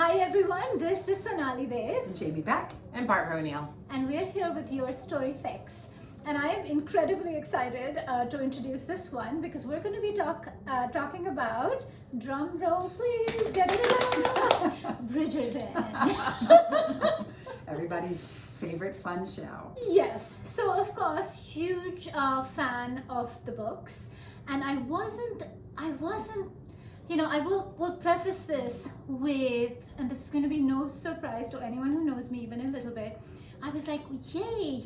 Hi everyone, this is Sonali Dev. Jamie Beck. And Barbara O'Neill. And we're here with your story fix. And I am incredibly excited to introduce this one because we're going to be talking about, drum roll please, get it on, Bridgerton. Everybody's favorite fun show. Yes, so of course, huge fan of the books. And I wasn't, I will preface this with, and this is going to be no surprise to anyone who knows me even a little bit, I was like, yay,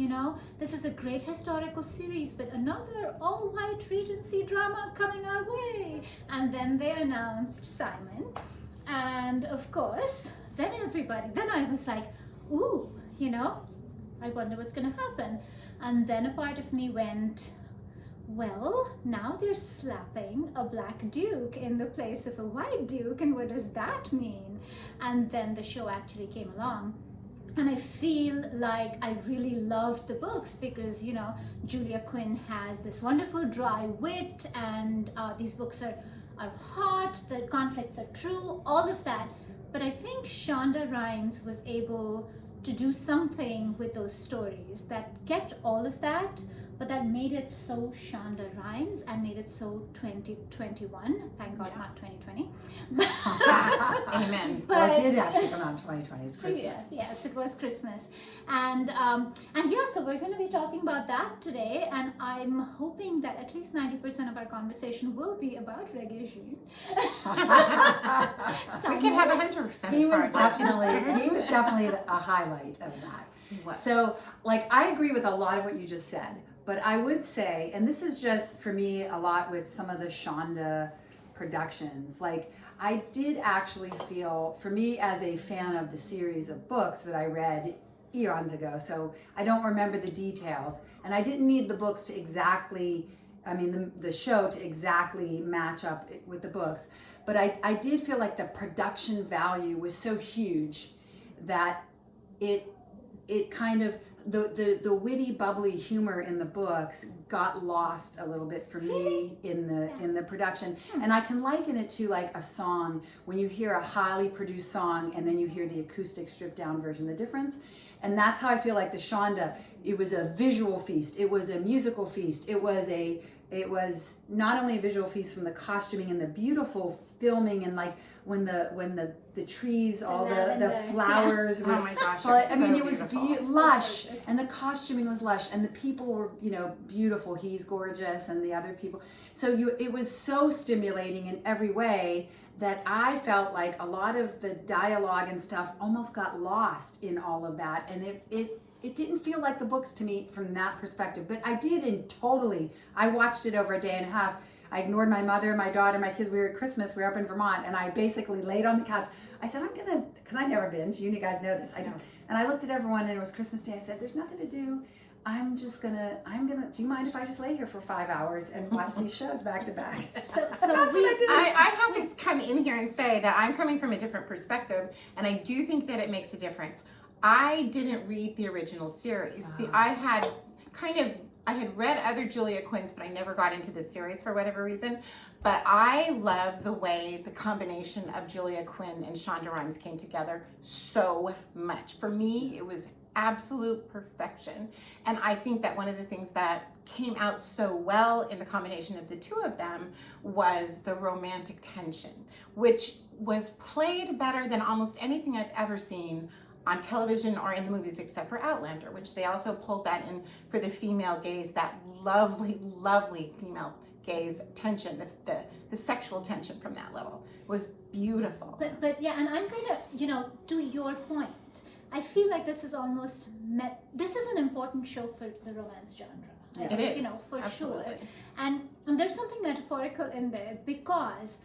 this is a great historical series, but another all-white Regency drama coming our way. And then they announced Simon. And of course, then I was like, ooh, I wonder what's going to happen. And then a part of me went, well, now they're slapping a black duke in the place of a white duke, and what does that mean? And then the show actually came along. And I feel like I really loved the books because, Julia Quinn has this wonderful dry wit, and these books are hot, the conflicts are true, all of that. But I think Shonda Rhimes was able to do something with those stories that kept all of that, but that made it so Shonda Rhimes and made it so 2021. Thank God, not 2020. Amen. Well, it did actually come out in 2020. It's Christmas. Yes, it was Christmas. And so we're going to be talking about that today, and I'm hoping that at least 90% of our conversation will be about Reggie. We can have 100%. He was definitely a highlight of that. So, I agree with a lot of what you just said. But I would say, and this is just for me a lot with some of the Shonda productions, I did actually feel, for me as a fan of the series of books that I read eons ago, so I don't remember the details, and I didn't need the books to exactly, the show to exactly match up with the books, but I did feel like the production value was so huge that it kind of, the witty, bubbly humor in the books got lost a little bit for me in the production. And I can liken it to like a song, when you hear a highly produced song and then you hear the acoustic stripped down version, the difference. And that's how I feel like the Shonda, it was a visual feast, it was a musical feast, it was not only a visual feast from the costuming and the beautiful filming, and when the trees, all the flowers were, oh my gosh, it was lush, and the costuming was lush, and the people were beautiful. He's gorgeous, and the other people. So it was so stimulating in every way that I felt like a lot of the dialogue and stuff almost got lost in all of that, and it didn't feel like the books to me from that perspective, but I did I watched it over a day and a half. I ignored my mother, my daughter, my kids. We were at Christmas, we were up in Vermont, and I basically laid on the couch. I said, because I never binge, you guys know this, I don't. And I looked at everyone, and it was Christmas Day. I said, there's nothing to do. Do you mind if I just lay here for 5 hours and watch these shows back to back? So I have to come in here and say that I'm coming from a different perspective, and I do think that it makes a difference. I didn't read the original series. I had read other Julia Quinns, but I never got into this series for whatever reason. But I love the way the combination of Julia Quinn and Shonda Rhimes came together so much. For me, it was absolute perfection. And I think that one of the things that came out so well in the combination of the two of them was the romantic tension, which was played better than almost anything I've ever seen on television or in the movies, except for Outlander, which they also pulled that in for the female gaze, that lovely, lovely female gaze tension, the sexual tension from that level was beautiful. But yeah, and I'm gonna, to your point, I feel like this is almost, this is an important show for the romance genre. It is, for absolutely. sure. And there's something metaphorical in there, because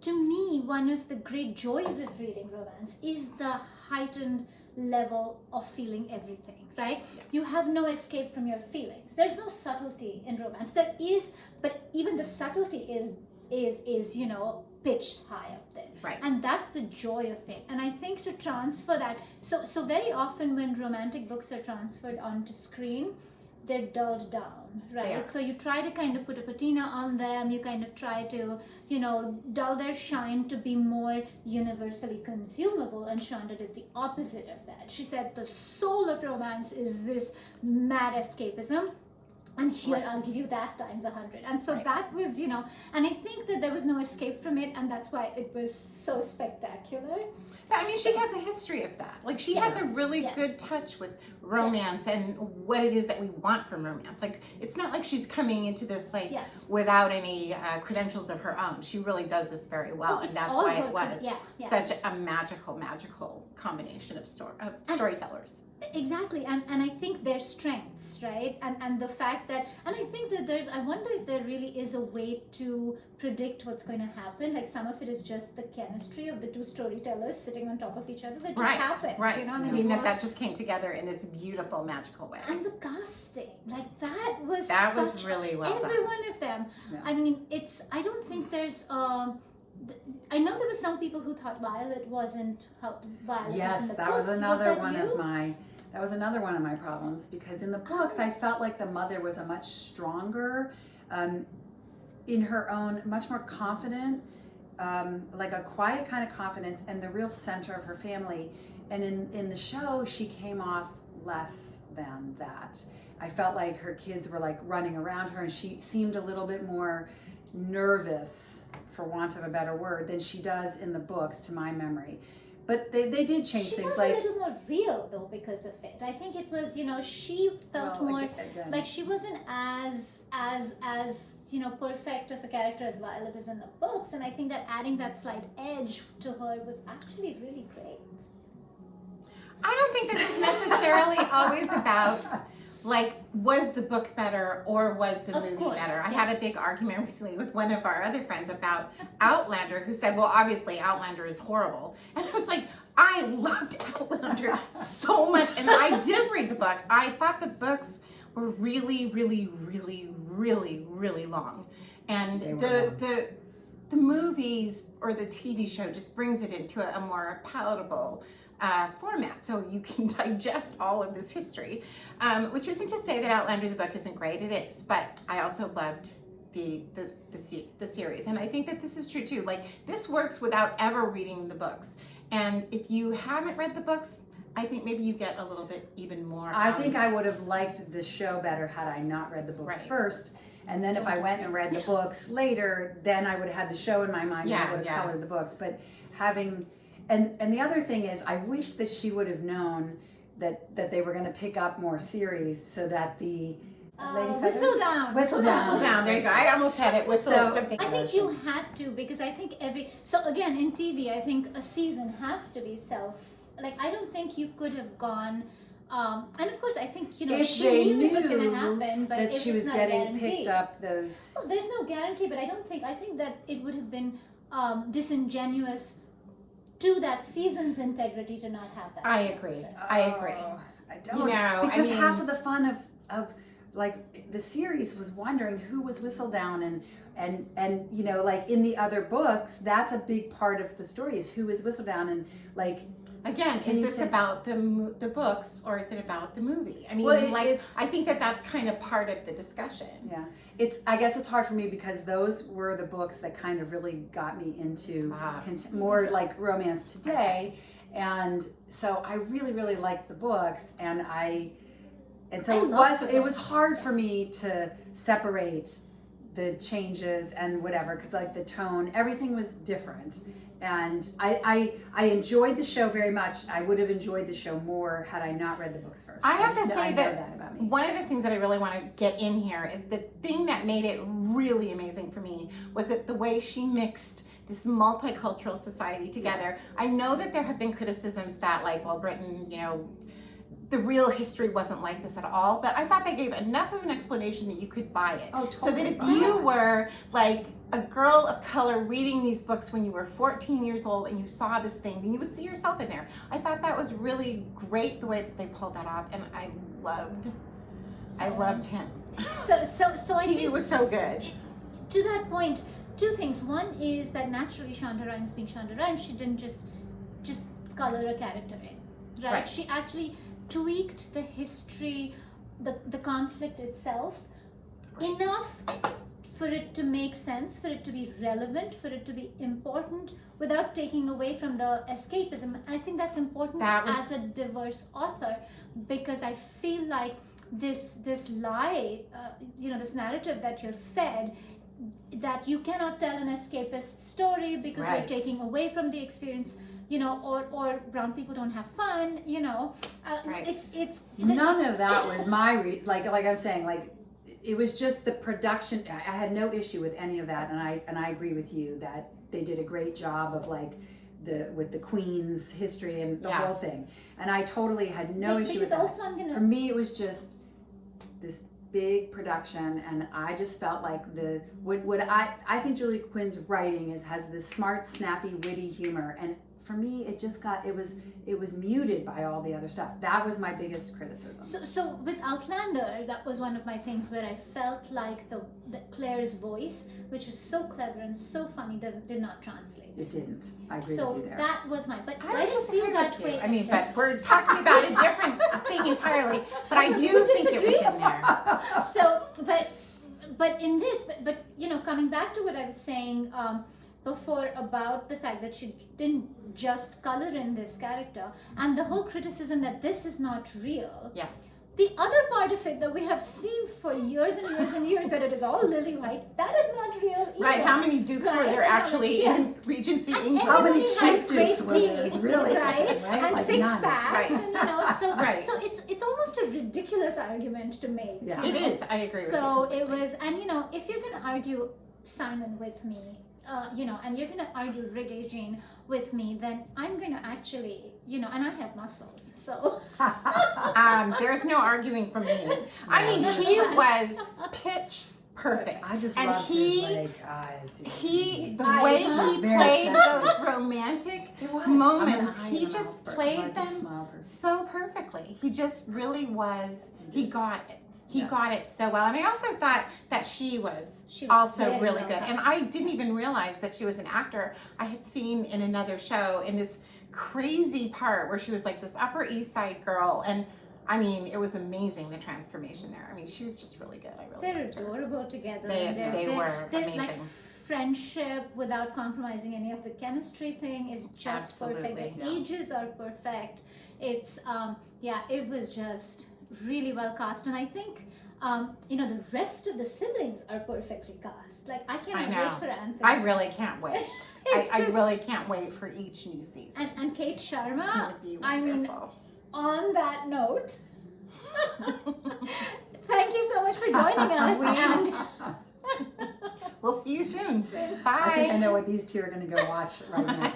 to me, one of the great joys of reading romance is the heightened level of feeling everything, right? You have no escape from your feelings. There's no subtlety in romance. There is, but even the subtlety is pitched high up there. Right. And that's the joy of it. And I think to transfer that, so very often when romantic books are transferred onto screen, they're dulled down, They right? are. So you try to kind of put a patina on them, you kind of try to, dull their shine to be more universally consumable, and Shonda did the opposite of that. She said the soul of romance is this mad escapism, and here Right. I'll give you that times 100. And so Right. that was, and I think that there was no escape from it, and that's why it was so spectacular. But I mean, she has a history of that. Like, she has a really Yes. good touch with romance and what it is that we want from romance. Like, it's not like she's coming into this, like, Yes. without any credentials of her own. She really does this very well, and It's that's all why her- it was yeah. such a magical combination of storytellers. Exactly, and I think their strengths, right? And the fact that, and I think that I wonder if there really is a way to predict what's going to happen. Like, some of it is just the chemistry of the two storytellers sitting on top of each other that just happened. Right. I I mean, mean, what- that just came together in this beautiful, magical way. and the casting, like that was Was really well every done. one of them. Yeah. I mean, I don't think there's I know there were some people who thought Violet wasn't how Violet was in Yes, the that was books. another that one you? of my. That was another one of my problems, because in the books I felt like the mother was a much stronger, in her own, much more confident, like a quiet kind of confidence, and the real center of her family. And in the show, she came off less than that. I felt like her kids were like running around her, and she seemed a little bit more nervous, for want of a better word, than she does in the books, to my memory. But they did change She things, felt like a little more real though because of it. I think it was, she felt well, more again, like she wasn't as perfect of a character as Violet is in the books, and I think that adding that slight edge to her was actually really great. I don't think this is necessarily always about, like, was the book better or was the Of movie course, better? I yeah. had a big argument recently with one of our other friends about Outlander, who said, well, obviously Outlander is horrible. And I was like, I loved Outlander so much, and I did read the book. I thought the books were really, really, really, really, really long. And They were the movies or the TV show just brings it into a more palatable format, so you can digest all of this history, which isn't to say that Outlander the book isn't great. It is, but I also loved the series, and I think that this is true too. Like, this works without ever reading the books, and if you haven't read the books, I think maybe you get a little bit even more. I think I would have liked the show better had I not read the books Right. first. And then if I went and read the books later, then I would have had the show in my mind, and I Yeah, would have yeah. colored the books. But having, and the other thing is, I wish that she would have known that they were going to pick up more series, so that the Lady Whistle Feathers? down. Whistle down. Whistle down. There you go. I almost had it. Whistle. So- something. I think you had to, because I think so again, in TV, I think a season has to be I don't think you could have gone, and of course I think, If she they knew it was going knew to happen, but that if she it's was not getting guaranteed. picked up those. Well, there's no guarantee, but I think that it would have been disingenuous to that season's integrity to not have that. I agree. answer. I agree. I don't, You know, I because mean- half of the fun of like the series was wondering who was Whistledown, and like in the other books, that's a big part of the story, is who is Whistledown, and like Again, Can is you this say- about the books or is it about the movie? I mean, Well, like, I think that that's kind of part of the discussion. yeah, I guess it's hard for me because those were the books that kind of really got me into Ah. more like romance today, and so I really really liked the books, and so I it love the was books. hard for me to separate the changes and whatever, because like the tone, everything was different, and I enjoyed the show very much. I would have enjoyed the show more had I not read the books first. I have just to know- say I know that about me. one of the things that I really want to get in here is the thing that made it really amazing for me was that the way she mixed this multicultural society together. I know that there have been criticisms that, like, well, Britain, the real history wasn't like this at all, but I thought they gave enough of an explanation that you could buy it. Oh, So that totally if buy you it. were like a girl of color reading these books when you were 14 years old and you saw this thing, then you would see yourself in there. I thought that was really great the way that they pulled that off, and I loved him. So I He think was so good. to that point, two things. One is that naturally Shonda Rhimes being Shonda Rhimes, she didn't just color a character in, right? Right. She actually tweaked the history the conflict itself enough for it to make sense, for it to be relevant, for it to be important without taking away from the escapism. I think that's important as a diverse author, because I feel like this lie, this narrative that you're fed, that you cannot tell an escapist story because you're taking away from the experience, or brown people don't have fun, it's none of that was my like I was saying, like, it was just the production. I had no issue with any of that, and I agree with you that they did a great job of like with the Queen's history and the whole thing, and I totally had no issue with that. Also for me, it was just this big production, and I just felt like I think Julia Quinn's writing has this smart, snappy, witty humor, and for me it was muted by all the other stuff. That was my biggest criticism. So with Outlander, that was one of my things where I felt like the Claire's voice, which was so clever and so funny, did not translate. It didn't. I agree so with you there. That was but I didn't feel that way. I mean, but we're talking about a different thing entirely. But I do think it was in there. So, but in this, but coming back to what I was saying before about the fact that she didn't just color in this character, and the whole criticism that this is not real. Yeah. The other part of it that we have seen for years and years and years, that it is all lily white, that is not real either. Right, how many dukes were there actually in Regency England? How many has dukes great were there? teeth, Really? right? And Like six none. packs, Right. and so Right. so it's almost a ridiculous argument to make. Yeah. It is, I agree with you. So it completely. was, and if you're going to argue Simon with me, and you're going to argue Regé-Jean with me, then I'm going to actually, and I have muscles, so. There's no arguing from me. I mean, he was pitch perfect. I just and loved he, his like eyes. the way he was very played sensitive. those romantic It was. moments, I'm an eye he and a just mouth played person. them Smile person. so perfectly. He just really was. He got it. He Yeah. got it so well. And I also thought that she was She was also very really well good. And cast. I didn't even realize that she was an actor. I had seen in another show in this crazy part where she was like this Upper East Side girl. And I mean, it was amazing, the transformation there. I mean, she was just really good. I really They're liked her. adorable together. They and were they're amazing. like friendship without compromising any of the chemistry thing is just perfect. Absolutely, The ages are perfect. It's it was just really well cast, and I think the rest of the siblings are perfectly cast. Like I cannot know. wait for Anthony. I really can't wait. It's I just- really can't wait for each new season. and Kate It's Sharma. going to be I mean, wonderful. on that note, thank you so much for joining us. And We'll see you soon. I think I Bye. know what these two are going to go watch right now.